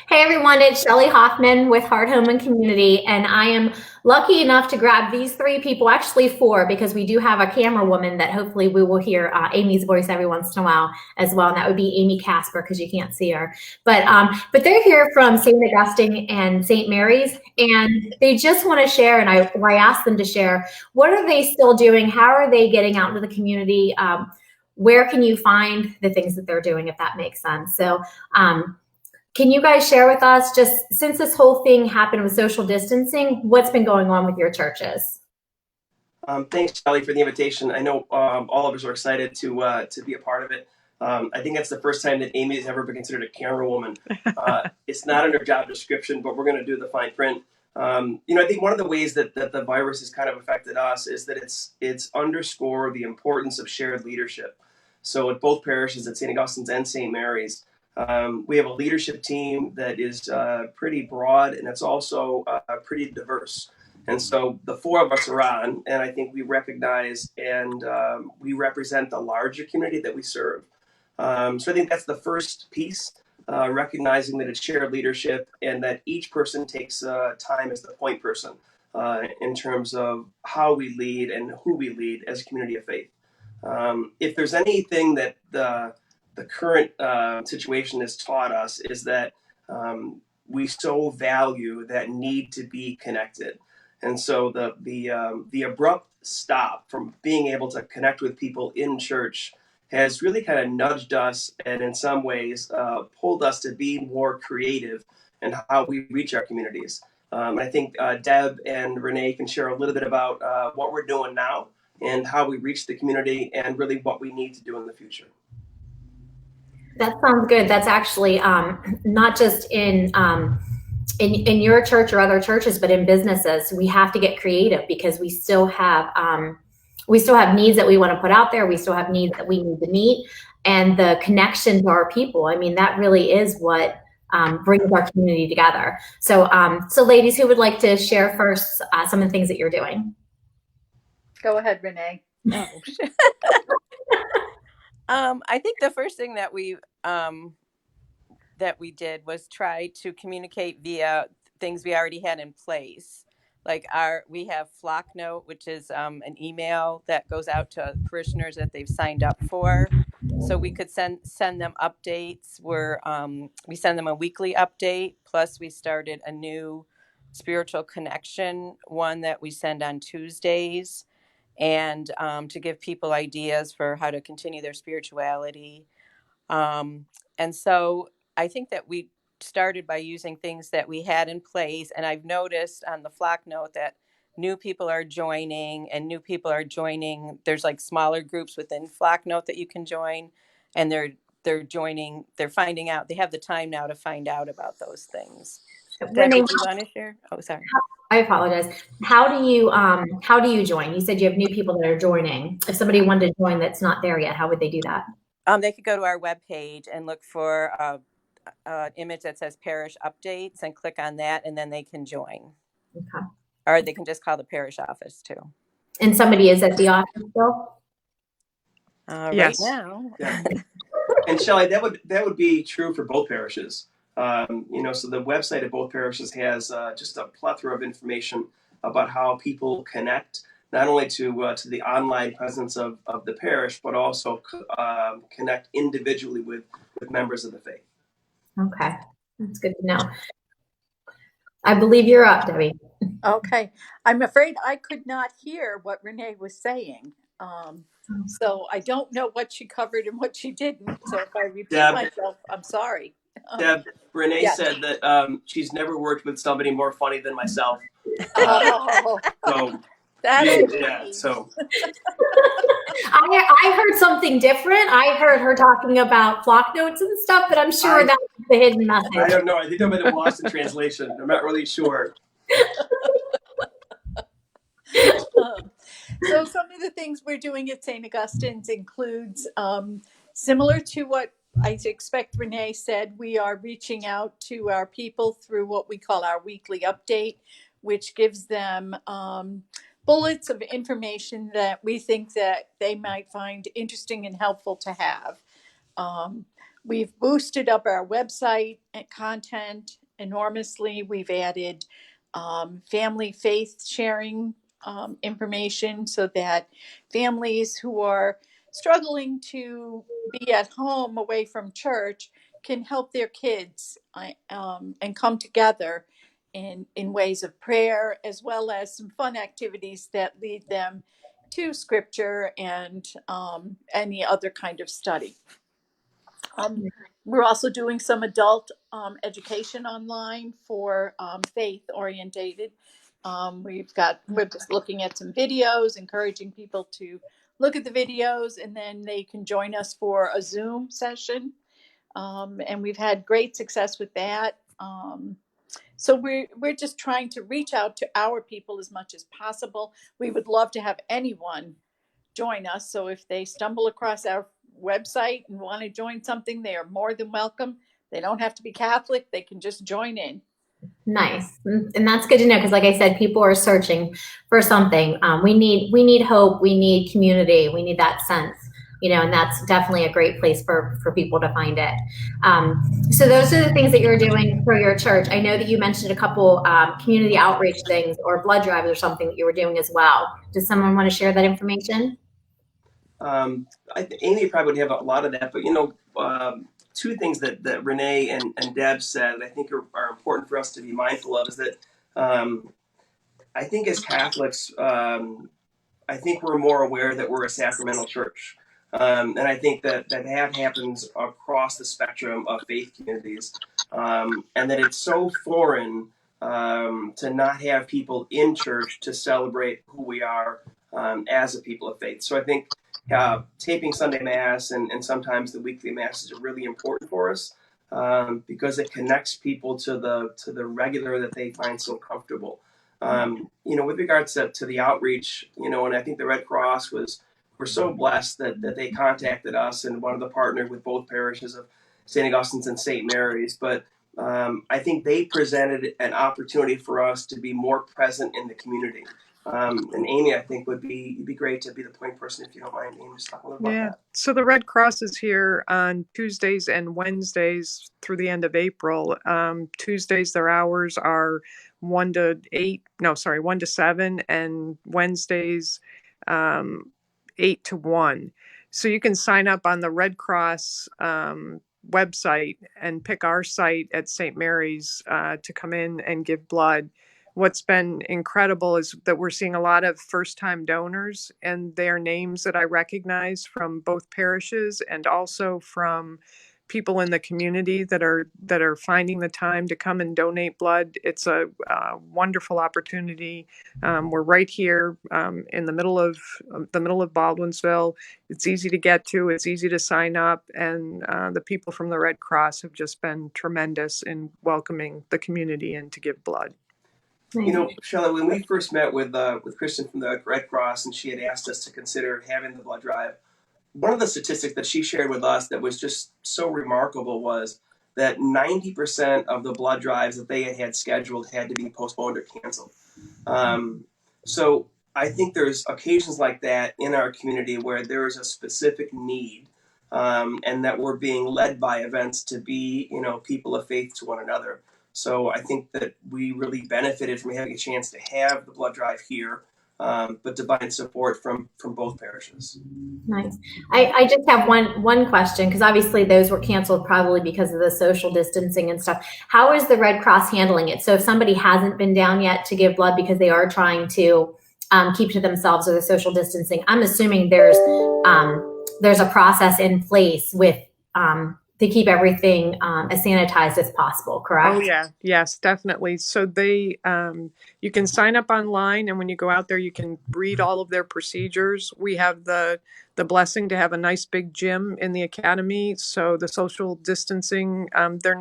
Hey everyone, it's Shelly Hoffman with Heart Home and Community, and I am lucky enough to grab these three people, actually four, because we do have a camera woman that hopefully we will hear Amy's voice every once in a while as well, and that would be Amy Casper because you can't see her. But they're here from St. Augustine and St. Mary's, and they just want to share, and I asked them to share, what are they still doing? How are they getting out into the community? Where can you find the things that they're doing, if that makes sense? So can you guys share with us, just since this whole thing happened with social distancing, what's been going on with your churches? Thanks, Shelly, for the invitation. I know all of us are excited to be a part of it. I think that's the first time that Amy has ever been considered a camera woman. It's not in her job description, but we're going to do the fine print. I think one of the ways that the virus has kind of affected us is that it's underscored the importance of shared leadership. So at both parishes, at St. Augustine's and St. Mary's, we have a leadership team that is pretty broad, and it's also pretty diverse. And so the four of us are on, and I think we recognize and we represent the larger community that we serve. So I think that's the first piece, recognizing that it's shared leadership and that each person takes time as the point person in terms of how we lead and who we lead as a community of faith. If there's anything that the current situation has taught us is that we so value that need to be connected. And so the abrupt stop from being able to connect with people in church has really kind of nudged us and in some ways pulled us to be more creative in how we reach our communities. I think Deb and Renee can share a little bit about what we're doing now and how we reach the community and really what we need to do in the future. That sounds good. That's actually not just in your church or other churches, but in businesses. We have to get creative because we still have needs that we want to put out there. We still have needs that we need to meet, and the connection to our people. I mean, that really is what brings our community together. So, ladies, who would like to share first some of the things that you're doing? Go ahead, Renee. Oh. I think the first thing that we did was try to communicate via things we already had in place. Like we have Flock Note, which is an email that goes out to parishioners that they've signed up for. So we could send them updates. We send them a weekly update. Plus we started a new spiritual connection one that we send on Tuesdays, and to give people ideas for how to continue their spirituality. And so I think that we started by using things that we had in place. And I've noticed on the Flock Note that new people are joining. There's like smaller groups within Flock Note that you can join. And they're joining, they're finding out, they have the time now to find out about those things. Deb, do you want to share? Oh, sorry. I apologize. How do you join? You said you have new people that are joining. If somebody wanted to join that's not there yet, how would they do that? They could go to our webpage and look for an image that says Parish Updates and click on that, and then they can join. Okay. Or they can just call the parish office too. And somebody is at the office still? Yes. Right now. Yeah. And Shelley, that would be true for both parishes. So the website of both parishes has just a plethora of information about how people connect, not only to the online presence of the parish, but also connect individually with members of the faith. Okay, that's good to know. I believe you're up, Debbie. Okay, I'm afraid I could not hear what Renee was saying. So I don't know what she covered and what she didn't. So if I repeat myself, I'm sorry. Deb, Renee said that she's never worked with somebody more funny than myself. So I heard something different. I heard her talking about Flock Notes and stuff, but I'm sure that was the hidden message. I don't know. I think I might have lost in translation. I'm not really sure. So some of the things we're doing at St. Augustine's includes similar to what I expect Renee said. We are reaching out to our people through what we call our weekly update, which gives them bullets of information that we think that they might find interesting and helpful to have. We've boosted up our website and content enormously. We've added family faith sharing information so that families who are struggling to be at home away from church can help their kids and come together in ways of prayer, as well as some fun activities that lead them to scripture and any other kind of study. We're also doing some adult education online for faith orientated. We're just looking at some videos, encouraging people to look at the videos, and then they can join us for a Zoom session. And we've had great success with that. So we're just trying to reach out to our people as much as possible. We would love to have anyone join us. So if they stumble across our website and want to join something, they are more than welcome. They don't have to be Catholic. They can just join in. Nice. And that's good to know, because like I said, people are searching for something. We need hope. We need community. We need that sense, and that's definitely a great place for people to find it. So those are the things that you're doing for your church. I know that you mentioned a couple community outreach things or blood drives or something that you were doing as well. Does someone want to share that information? Amy probably would have a lot of that, but two things that Renee and Deb said that I think are important for us to be mindful of is that I think as Catholics, I think we're more aware that we're a sacramental church. And I think that happens across the spectrum of faith communities. And that it's so foreign to not have people in church to celebrate who we are as a people of faith. So I think taping Sunday Mass and sometimes the weekly Masses are really important for us because it connects people to the regular that they find so comfortable. With regards to the outreach, and I think the Red Cross we're so blessed that they contacted us and wanted to partner with both parishes of St. Augustine's and St. Mary's. But I think they presented an opportunity for us to be more present in the community. And Amy, I think it'd be great to be the point person, if you don't mind, Amy, just talk a little about that. So the Red Cross is here on Tuesdays and Wednesdays through the end of April. Tuesdays, their hours are 1 to 7, and Wednesdays, 8 to 1. So you can sign up on the Red Cross website and pick our site at St. Mary's to come in and give blood. What's been incredible is that we're seeing a lot of first-time donors, and their names that I recognize from both parishes and also from people in the community that are finding the time to come and donate blood. It's a wonderful opportunity. We're right here in the middle of Baldwinsville. It's easy to get to. It's easy to sign up, and the people from the Red Cross have just been tremendous in welcoming the community in to give blood. Shelley, when we first met with Kristen from the Red Cross, and she had asked us to consider having the blood drive, one of the statistics that she shared with us that was just so remarkable was that 90% of the blood drives that they had scheduled had to be postponed or canceled. So I think there's occasions like that in our community where there is a specific need, and that we're being led by events to be, people of faith to one another. So I think that we really benefited from having a chance to have the blood drive here, but divine support from both parishes. Nice. I just have one question, because obviously those were canceled probably because of the social distancing and stuff. How is the Red Cross handling it? So if somebody hasn't been down yet to give blood because they are trying to keep to themselves or the social distancing, I'm assuming there's a process in place with to keep everything as sanitized as possible, correct? Oh yeah, yes, definitely. So they, you can sign up online, and when you go out there, you can read all of their procedures. We have the blessing to have a nice big gym in the academy, so the social distancing, they're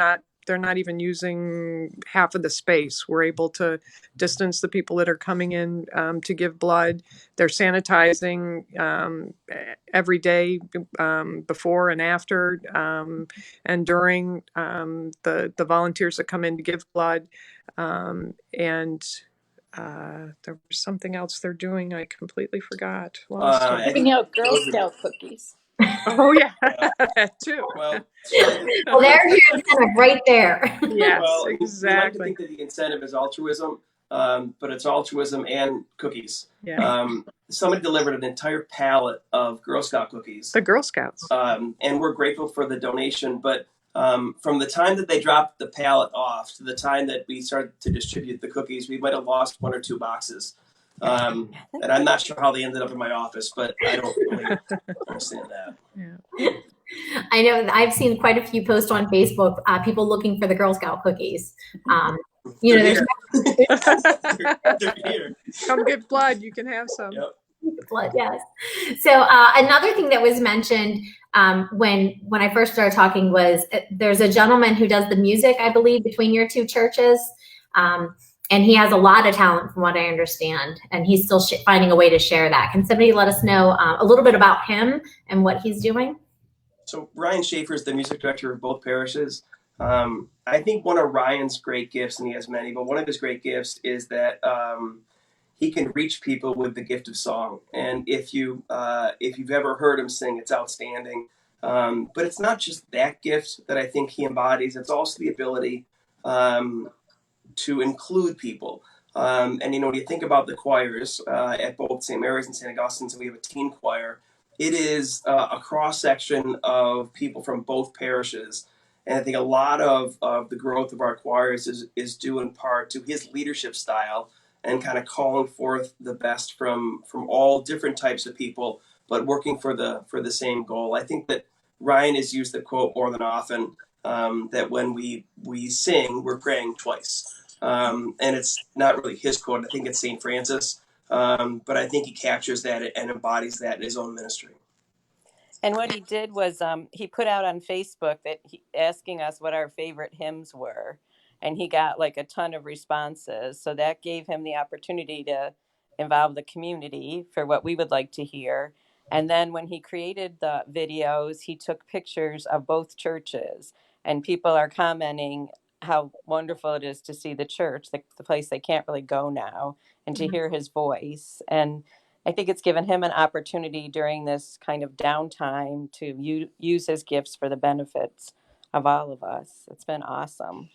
not even using half of the space. We're able to distance the people that are coming in to give blood. They're sanitizing every day before and after and during the volunteers that come in to give blood. And there was something else they're doing. I completely forgot. Giving out Girl Scout cookies. Oh yeah, too. Well, Well, there's your incentive right there. Yes, well, we like to exactly. think that the incentive is altruism, but it's altruism and cookies. Yeah. Somebody delivered an entire pallet of Girl Scout cookies, The Girl Scouts. and we're grateful for the donation. But from the time that they dropped the pallet off to the time that we started to distribute the cookies, we might have lost 1 or 2 boxes. And I'm not sure how they ended up in my office, but I don't really understand that. Yeah. I know I've seen quite a few posts on Facebook, people looking for the Girl Scout cookies. You know, there's They're here. Come get blood. You can have some. Yep. blood, yes. So another thing that was mentioned when I first started talking was there's a gentleman who does the music, I believe, between your two churches. And he has a lot of talent from what I understand, and he's still finding a way to share that. Can somebody let us know a little bit about him and what he's doing? So Ryan Schaefer is the music director of both parishes. I think one of Ryan's great gifts, and he has many, but one of his great gifts is that he can reach people with the gift of song. And if you've ever heard him sing, it's outstanding. But it's not just that gift that I think he embodies. It's also the ability to include people. And, you know, when you think about the choirs at both St. Mary's and St. Augustine's, and we have a teen choir, it is a cross-section of people from both parishes. And I think a lot of the growth of our choirs is due in part to his leadership style and kind of calling forth the best from all different types of people, but working for the same goal. I think that Ryan has used the quote more than often, that when we sing, we're praying twice. And it's not really his quote. I think it's St. Francis. But I think he captures that and embodies that in his own ministry. And what he did was he put out on Facebook that asking us what our favorite hymns were. And he got like a ton of responses. So that gave him the opportunity to involve the community for what we would like to hear. And then when he created the videos, he took pictures of both churches. And people are commenting how wonderful it is to see the church, the place they can't really go now, and to hear his voice. And I think it's given him an opportunity during this kind of downtime to use his gifts for the benefits of all of us. It's been awesome.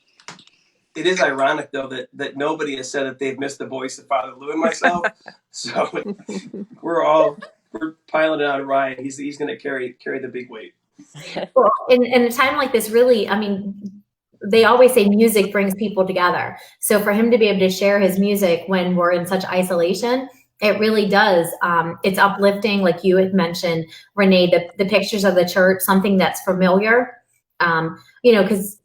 It is ironic, though, that nobody has said that they've missed the voice of Father Lou and myself. So we're piling it on Ryan. He's going to carry the big weight. Well, in a time like this, really, I mean, they always say music brings people together. So for him to be able to share his music when we're in such isolation, it really does. It's uplifting, like you had mentioned, Renee, the pictures of the church, something that's familiar, you know, because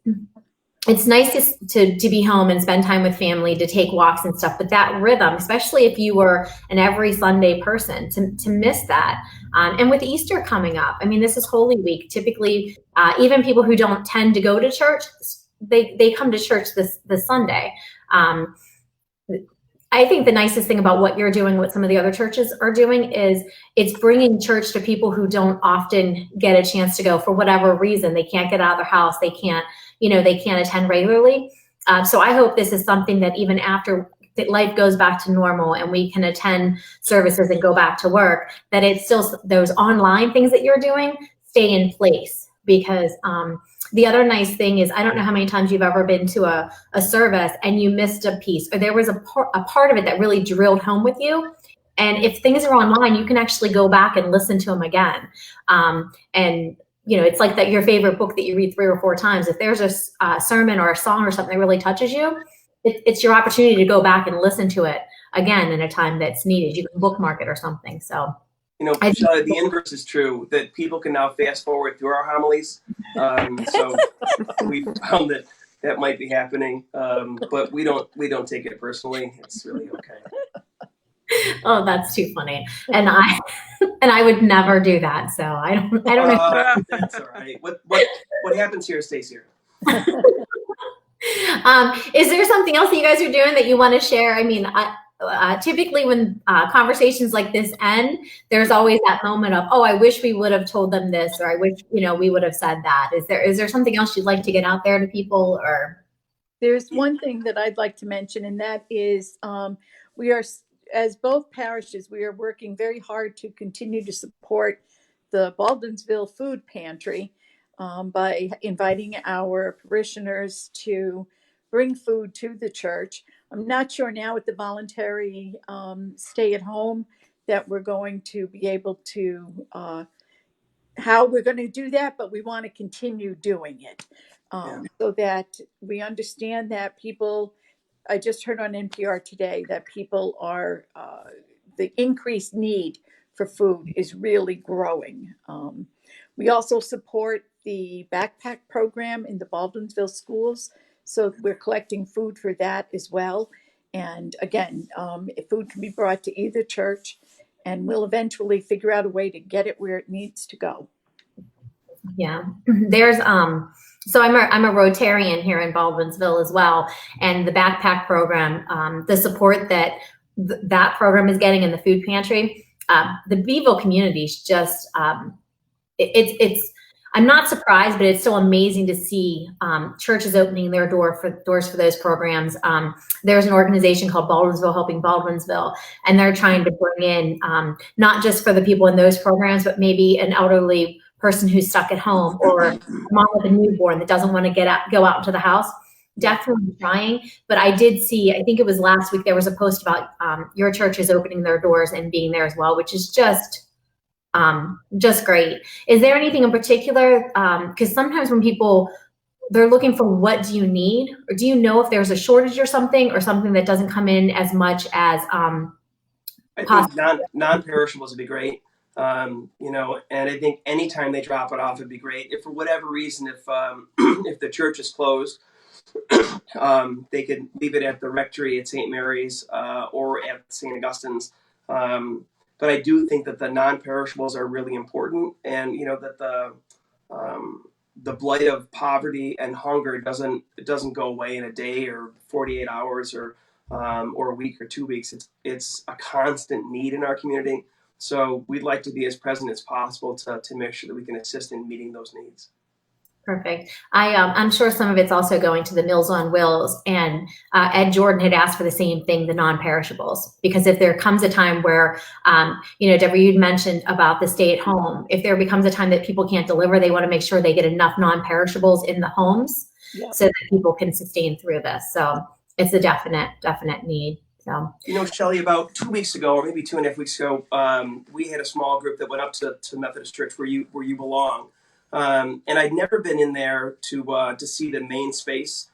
it's nice to be home and spend time with family, to take walks and stuff. But that rhythm, especially if you were an every Sunday person, to miss that. And with Easter coming up, I mean, this is Holy Week. Typically, even people who don't tend to go to church, they come to church this Sunday. I think the nicest thing about what you're doing, what some of the other churches are doing, is it's bringing church to people who don't often get a chance to go for whatever reason. They can't get out of their house. They can't attend regularly. So I hope this is something that even after life goes back to normal and we can attend services and go back to work, that it's still those online things that you're doing stay in place. Because the other nice thing is, I don't know how many times you've ever been to a service and you missed a piece, or there was a part of it that really drilled home with you. And if things are online, you can actually go back and listen to them again. And you know, it's like that your favorite book that you read 3 or 4 times. If there's a sermon or a song or something that really touches you, it's your opportunity to go back and listen to it again in a time that's needed. You can bookmark it or something. So, you know, Shelley, the inverse is true, that people can now fast forward through our homilies. So we found that might be happening, but we don't take it personally. It's really okay. Oh, that's too funny. And I would never do that. So I don't know. That's all right. What happens here stays here. Is there something else that you guys are doing that you want to share? I mean, typically when conversations like this end, there's always that moment of, oh, I wish we would have told them this, or I wish, we would have said that. Is there something else you'd like to get out there to people? Or there's one thing that I'd like to mention, and that is we are, as both parishes, we are working very hard to continue to support the Baldwinsville Food Pantry by inviting our parishioners to bring food to the church. I'm not sure now with the voluntary stay at home that we're going to be able to how we're going to do that, but we want to continue doing it so that we understand that people. I just heard on NPR today that people are the increased need for food is really growing. We also support the backpack program in the Baldwinsville schools, so we're collecting food for that as well. And again, food can be brought to either church, and we'll eventually figure out a way to get it where it needs to go. Yeah, there's so I'm a Rotarian here in Baldwinsville as well, and the backpack program, the support that that program is getting in the food pantry, the Bville community is just it's I'm not surprised, but it's still amazing to see churches opening their doors for those programs. There's an organization called Baldwinsville Helping Baldwinsville, and they're trying to bring in not just for the people in those programs, but maybe an elderly person who's stuck at home, or a mom with a newborn that doesn't want to go out into the house. Definitely trying. But I did see, I think it was last week, there was a post about your church is opening their doors and being there as well, which is just great. Is there anything in particular? Because sometimes when people, they're looking for what do you need, or do you know if there's a shortage or something that doesn't come in as much as I think non-perishables would be great. And I think anytime they drop it off, it'd be great. If for whatever reason, if the church is closed, they could leave it at the rectory at St. Mary's or at St. Augustine's. But I do think that the non-perishables are really important, and that the blight of poverty and hunger doesn't go away in a day or 48 hours or a week or 2 weeks. It's a constant need in our community. So we'd like to be as present as possible to make sure that we can assist in meeting those needs. Perfect. I'm sure some of it's also going to the Meals on Wheels, and Ed Jordan had asked for the same thing, the non-perishables, because if there comes a time where, Debra, you'd mentioned about the stay at home, if there becomes a time that people can't deliver, they want to make sure they get enough non-perishables in the homes so that people can sustain through this. So it's a definite need. So, Shelley, about 2 weeks ago, or maybe 2.5 weeks ago, we had a small group that went up to Methodist Church where you belong. And I'd never been in there to see the main space.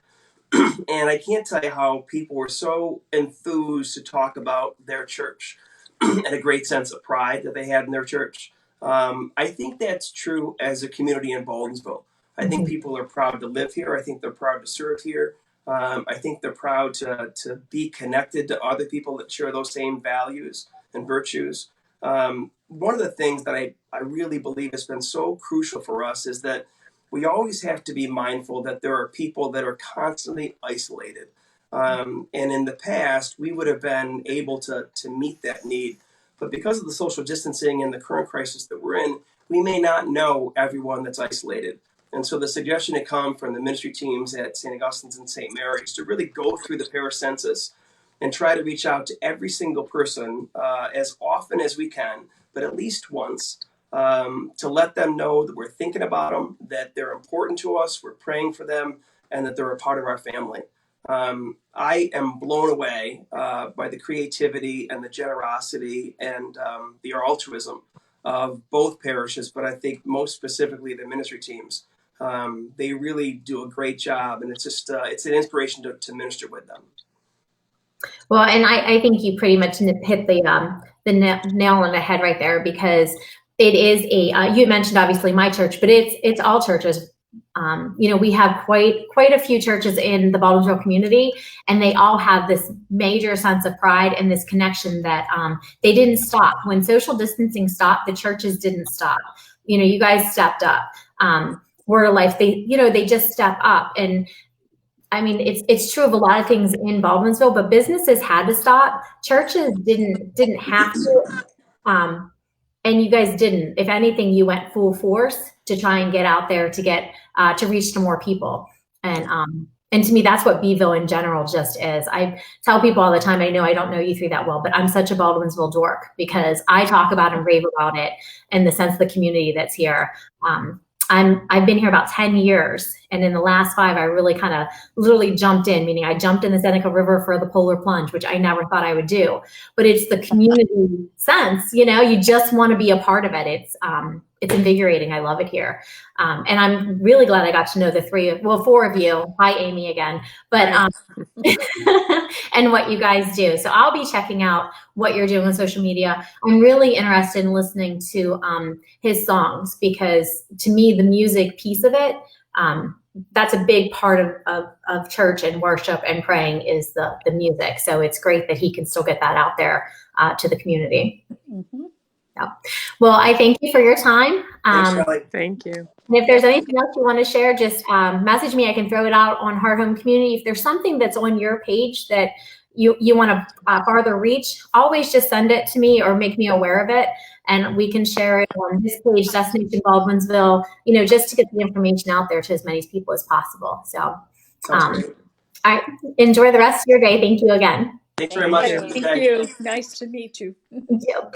And I can't tell you how people were so enthused to talk about their church and a great sense of pride that they had in their church. I think that's true as a community in Baldwinsville. I think people are proud to live here. I think they're proud to serve here. I think they're proud to be connected to other people that share those same values and virtues. One of the things that I really believe has been so crucial for us is that we always have to be mindful that there are people that are constantly isolated. And in the past, we would have been able to meet that need. But because of the social distancing and the current crisis that we're in, we may not know everyone that's isolated. And so the suggestion had come from the ministry teams at St. Augustine's and St. Mary's to really go through the parish census and try to reach out to every single person as often as we can, but at least once, to let them know that we're thinking about them, that they're important to us, we're praying for them, and that they're a part of our family. I am blown away by the creativity and the generosity and the altruism of both parishes, but I think most specifically the ministry teams. They really do a great job, and it's just it's an inspiration to minister with them. Well, and I think you pretty much hit the nail on the head right there, because it is you mentioned obviously my church, but it's all churches. We have quite a few churches in the Baldwinsville community, and they all have this major sense of pride and this connection that they didn't stop. When social distancing stopped, the churches didn't stop. You guys stepped up. Word of Life, they just step up. And I mean, it's true of a lot of things in Baldwinsville, but businesses had to stop. Churches didn't have to. And you guys didn't. If anything, you went full force to try and get out there to get to reach to more people. And And to me, that's what Bville in general just is. I tell people all the time, I know I don't know you three that well, but I'm such a Baldwinsville dork because I talk about and rave about it in the sense of the community that's here. I've been here about 10 years, and in the last 5, I really kind of literally jumped in, meaning I jumped in the Seneca River for the polar plunge, which I never thought I would do. But it's the community sense, you know, you just want to be a part of it. It's invigorating. I love it here. And I'm really glad I got to know the 4 of you. Hi, Amy, again. But and what you guys do. So I'll be checking out what you're doing on social media. I'm really interested in listening to his songs because to me, the music piece of it, that's a big part of church and worship and praying is the music. So it's great that he can still get that out there to the community. Mm-hmm. Yeah. Well, I thank you for your time. Thank you. And if there's anything else you want to share, just message me. I can throw it out on Heart Home Community. If there's something that's on your page that you want to farther reach, always just send it to me or make me aware of it. And we can share it on this page, Destination Baldwinsville, you know, just to get the information out there to as many people as possible. So I enjoy the rest of your day. Thank you again. Thanks very much. Thank you. Nice to meet you. Thank you.